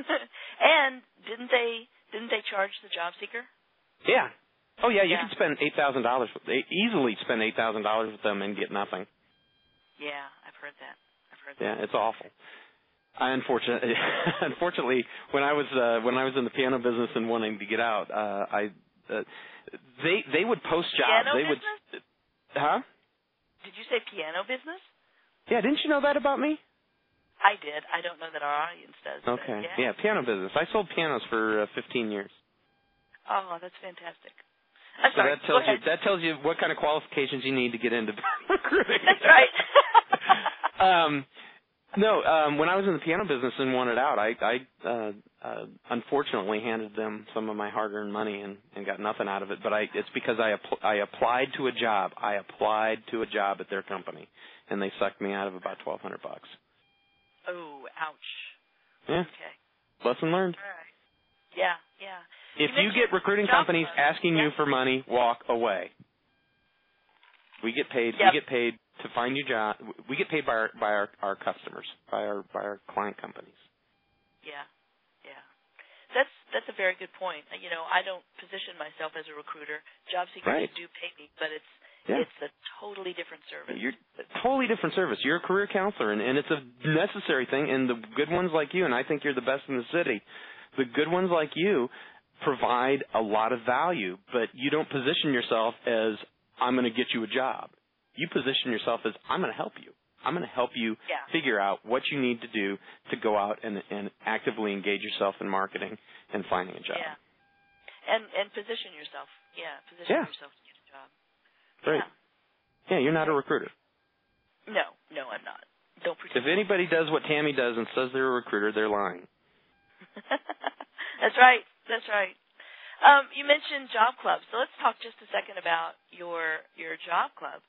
And didn't they charge the job seeker? Yeah. Oh yeah, you Yeah. could spend $8,000. Easily spend $8,000 with them and get nothing. Yeah, I've heard that. Yeah, it's awful. Unfortunately, when I was in the piano business and wanting to get out, they would post jobs. Piano They business? would, huh? Did you say piano business? Yeah, didn't you know that about me? I did. I don't know that our audience does. Okay. Yeah. Yeah, piano business. I sold pianos for 15 years. Oh, that's fantastic. I'm So sorry. that tells you what kind of qualifications you need to get into recruiting. That's right. When I was in the piano business and wanted out, I unfortunately handed them some of my hard-earned money and got nothing out of it. But it's because I applied to a job. I applied to a job at their company, and they sucked me out of about $1,200. Oh, ouch. Yeah. Okay. Lesson learned. All right. Yeah. If you get recruiting companies asking you for money, walk away. We get paid. Yep. We get paid to find you job. We get paid by our customers, by our client companies. Yeah. That's a very good point. You know, I don't position myself as a recruiter. Job seekers do pay me, but it's a totally different service. You're a totally different service. You're a career counselor, and it's a necessary thing. And the good ones like you, and I think you're the best in the city. The good ones like you provide a lot of value, but you don't position yourself as I'm going to get you a job. You position yourself as I'm going to help you. I'm going to help you figure out what you need to do to go out and actively engage yourself in marketing and finding a job. Yeah. And position yourself. Yeah, position yourself to get a job. Right. Yeah, you're not a recruiter. No, I'm not. Don't pretend. If anybody does what Tammy does and says they're a recruiter, they're lying. That's right. You mentioned job clubs, so let's talk just a second about your job club.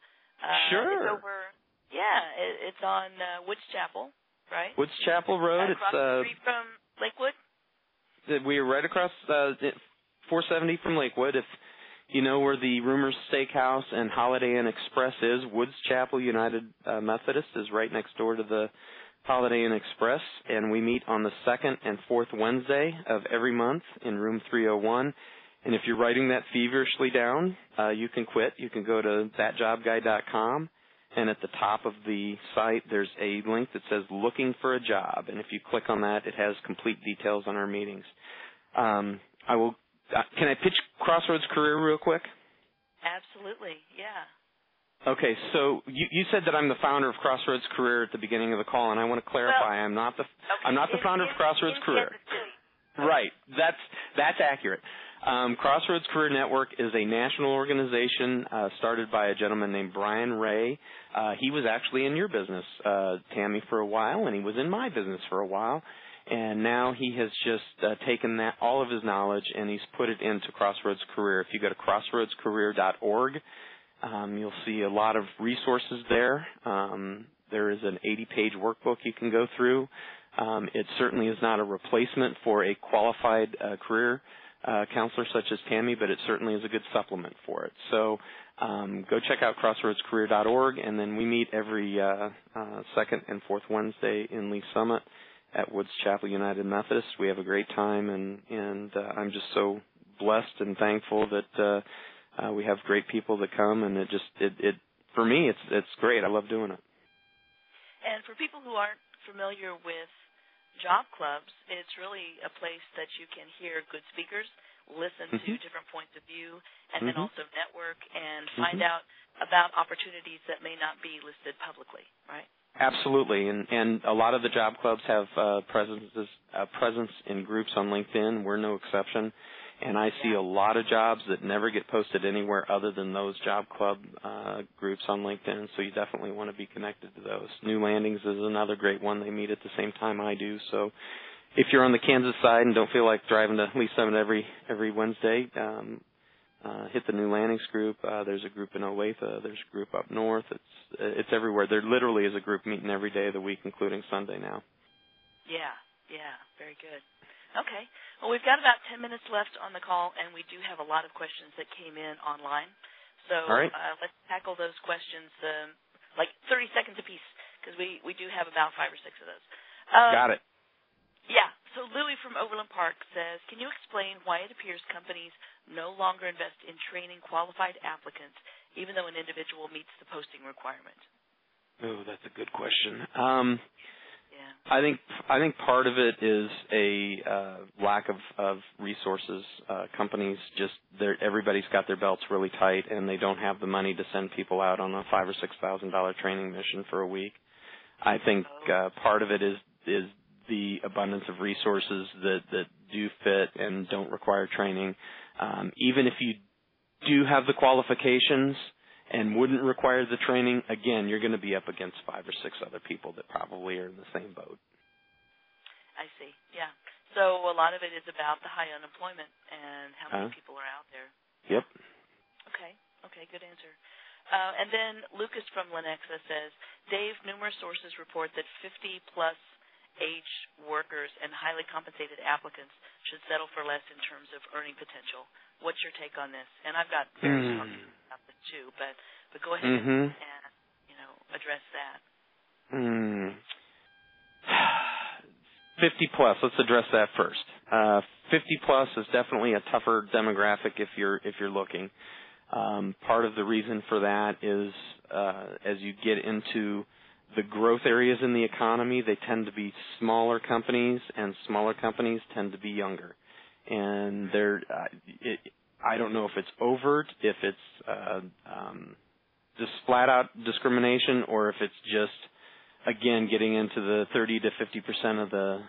Sure. It's over. Yeah, it's on Woods Chapel, right? Woods Chapel Road. Across the street from Lakewood. We're right across 470 from Lakewood. If you know where the Rumors Steakhouse and Holiday Inn Express is, Woods Chapel United Methodist is right next door to the Holiday Inn Express, and we meet on the second and fourth Wednesday of every month in room 301. And if you're writing that feverishly down, you can quit. You can go to thatjobguy.com, and at the top of the site there's a link that says Looking for a Job, and if you click on that, it has complete details on our meetings. Can I pitch Crossroads Career real quick? Absolutely, yeah. Okay, so you said that I'm the founder of Crossroads Career at the beginning of the call, and I want to clarify I'm not the founder of Crossroads Career. Right, that's accurate. Crossroads Career Network is a national organization started by a gentleman named Brian Ray. He was actually in your business, Tammy, for a while, and he was in my business for a while. And now he has just taken all of his knowledge and he's put it into Crossroads Career. If you go to crossroadscareer.org, you'll see a lot of resources there. There is an 80-page workbook you can go through. It certainly is not a replacement for a qualified career counselor such as Tammy, but it certainly is a good supplement for it. So go check out crossroadscareer.org, and then we meet every second and fourth Wednesday in Lee Summit at Woods Chapel United Methodist. We have a great time, and I'm just so blessed and thankful that we have great people that come, and it for me it's great. I love doing it. And for people who aren't familiar with job clubs, it's really a place that you can hear good speakers, listen to different points of view, and then also network and find out about opportunities that may not be listed publicly, right? Absolutely, and a lot of the job clubs have presence in groups on LinkedIn. We're no exception. And I see a lot of jobs that never get posted anywhere other than those job club groups on LinkedIn, so you definitely want to be connected to those. New Landings is another great one. They meet at the same time I do. So if you're on the Kansas side and don't feel like driving to Lee Summit every Wednesday, hit the New Landings group. There's a group in Olathe. There's a group up north. It's everywhere. There literally is a group meeting every day of the week, including Sunday now. Yeah, very good. Okay. Well, we've got about 10 minutes left on the call, and we do have a lot of questions that came in online. So let's tackle those questions like 30 seconds apiece, because we do have about 5 or 6 of those. Got it. Yeah. So Louis from Overland Park says, can you explain why it appears companies no longer invest in training qualified applicants, even though an individual meets the posting requirement? Oh, that's a good question. Yeah. I think part of it is a lack of resources. Companies everybody's got their belts really tight, and they don't have the money to send people out on a $5,000 or $6,000 training mission for a week. I think part of it is the abundance of resources that do fit and don't require training. Even if you do have the qualifications and wouldn't require the training, again, you're going to be up against 5 or 6 other people that probably are in the same boat. I see, yeah. So a lot of it is about the high unemployment and how many people are out there. Yep. Okay, good answer. And then Lucas from Lenexa says, Dave, numerous sources report that 50-plus age workers and highly compensated applicants should settle for less in terms of earning potential. What's your take on this? And I've got very strong views about this too, but go ahead and address that. 50 plus. Let's address that first. 50 plus is definitely a tougher demographic if you're looking. Part of the reason for that is as you get into the growth areas in the economy, they tend to be smaller companies, and smaller companies tend to be younger. And I don't know if it's overt, if it's just flat out discrimination, or if it's just, again, getting into the 30 to 50%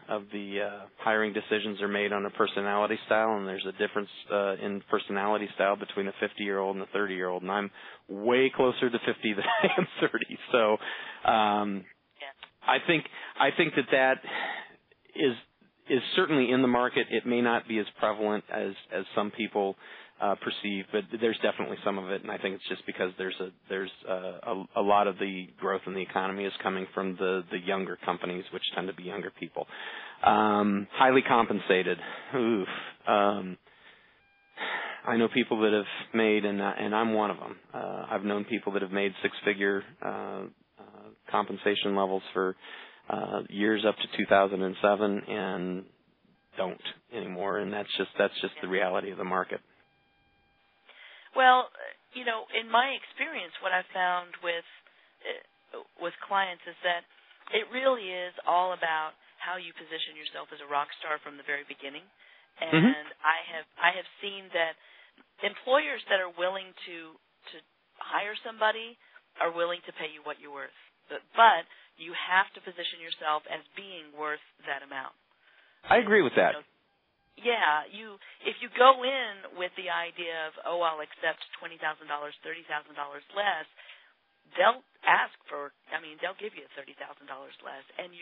of the hiring decisions are made on a personality style, and there's a difference in personality style between a 50-year-old and a 30-year-old, and I'm way closer to 50 than I am 30. So I think that is certainly in the market. It may not be as prevalent as some people perceive, but there's definitely some of it, and I think it's just because there's a lot of the growth in the economy is coming from the younger companies, which tend to be younger people. Highly compensated. Oof. I know people that have made, and I'm one of them. I've known people that have made 6-figure compensation levels for years up to 2007, and don't anymore, and that's just the reality of the market. Well, in my experience, what I've found with clients is that it really is all about how you position yourself as a rock star from the very beginning. And I have seen that employers that are willing to hire somebody are willing to pay you what you're worth. But you have to position yourself as being worth that amount. I agree with that. Yeah, if you go in with the idea of, I'll accept $20,000, $30,000 less, they'll they'll give you $30,000 less, and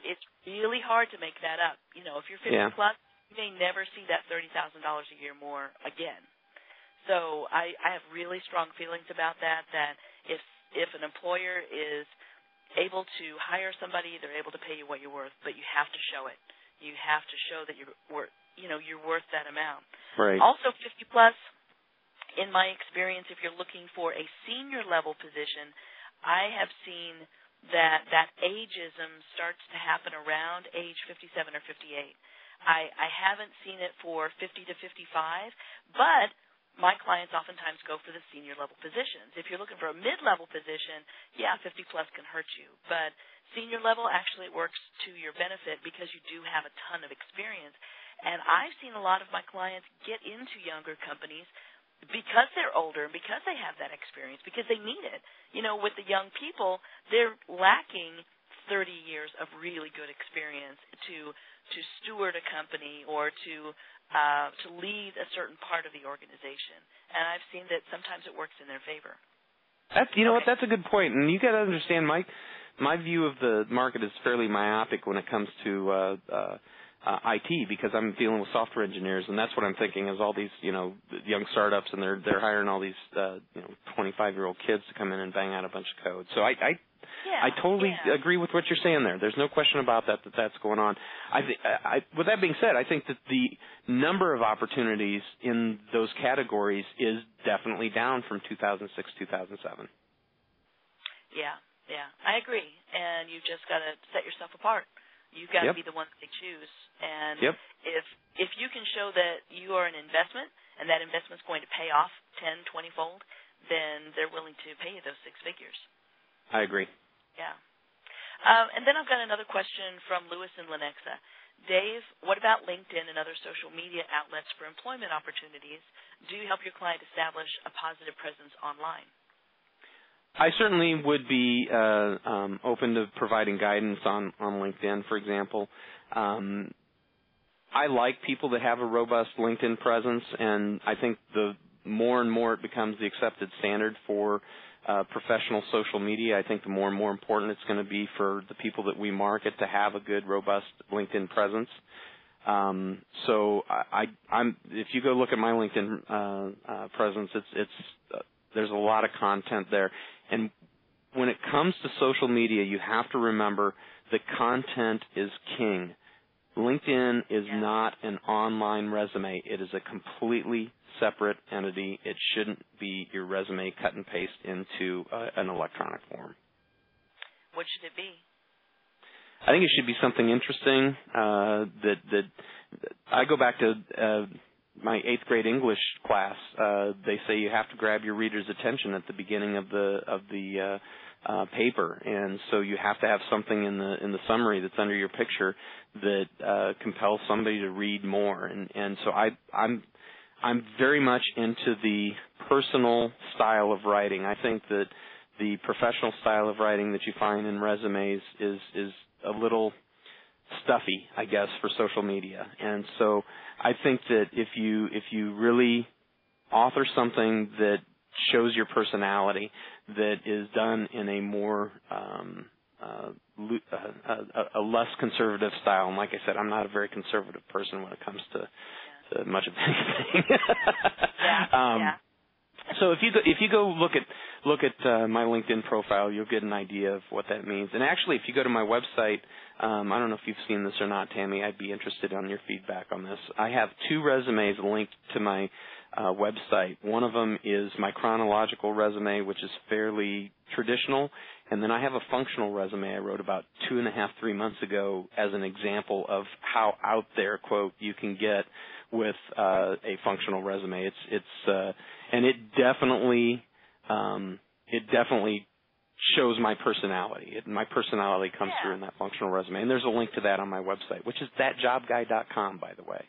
it's really hard to make that up. If you're 50 plus, you may never see that $30,000 a year more again. So I have really strong feelings about that if an employer is able to hire somebody, they're able to pay you what you're worth, but you have to show it. You have to show that you're worth that amount. Right. Also, 50 plus, in my experience, if you're looking for a senior level position, I have seen that ageism starts to happen around age 57 or 58. I haven't seen it for 50 to 55, but my clients oftentimes go for the senior level positions. If you're looking for a mid-level position, 50 plus can hurt you, but senior level actually works to your benefit because you do have a ton of experience. And I've seen a lot of my clients get into younger companies because they're older, because they have that experience, because they need it. With the young people, they're lacking 30 years of really good experience to steward a company or to lead a certain part of the organization. And I've seen that sometimes it works in their favor. That's a good point. And you got to understand, my view of the market is fairly myopic when it comes to IT, because I'm dealing with software engineers, and that's what I'm thinking is all these young startups, and they're hiring all these 25-year-old kids to come in and bang out a bunch of code. So I totally agree with what you're saying there. There's no question about that's going on. With that being said, I think that the number of opportunities in those categories is definitely down from 2006, 2007. Yeah, I agree. And you've just got to set yourself apart. You've got to be the one that they choose. And yep. if you can show that you are an investment and that investment's going to pay off 10, 20-fold, then they're willing to pay you those 6 figures. I agree. Yeah. And then I've got another question from Lewis in Lenexa. Dave, what about LinkedIn and other social media outlets for employment opportunities? Do you help your client establish a positive presence online? I certainly would be open to providing guidance on LinkedIn, for example. I like people that have a robust LinkedIn presence, and I think the more and more it becomes the accepted standard for professional social media, I think the more and more important it's going to be for the people that we market to have a good, robust LinkedIn presence. So if you go look at my LinkedIn presence, there's a lot of content there. And when it comes to social media, you have to remember that content is king. LinkedIn is not an online resume. It is a completely separate entity. It shouldn't be your resume cut and paste into an electronic form. What should it be? I think it should be something interesting. That I go back to my 8th grade English class. They say you have to grab your reader's attention at the beginning of the paper, and so you have to have something in the summary that's under your picture that compels somebody to read more. And so I'm very much into the personal style of writing. I think that the professional style of writing that you find in resumes is a little stuffy, I guess, for social media. And so I think that if you really author something that shows your personality, that is done in a more a less conservative style. And like I said, I'm not a very conservative person when it comes to much of anything. So if you go look at my LinkedIn profile, you'll get an idea of what that means. And actually, if you go to my website, I don't know if you've seen this or not, Tammy. I'd be interested on your feedback on this. I have 2 resumes linked to my website. One of them is my chronological resume, which is fairly traditional, and then I have a functional resume I wrote about 2.5, 3 months ago as an example of how out there, quote, you can get with a functional resume. And it definitely shows my personality. My personality comes through in that functional resume, and there's a link to that on my website, which is thatjobguy.com, by the way.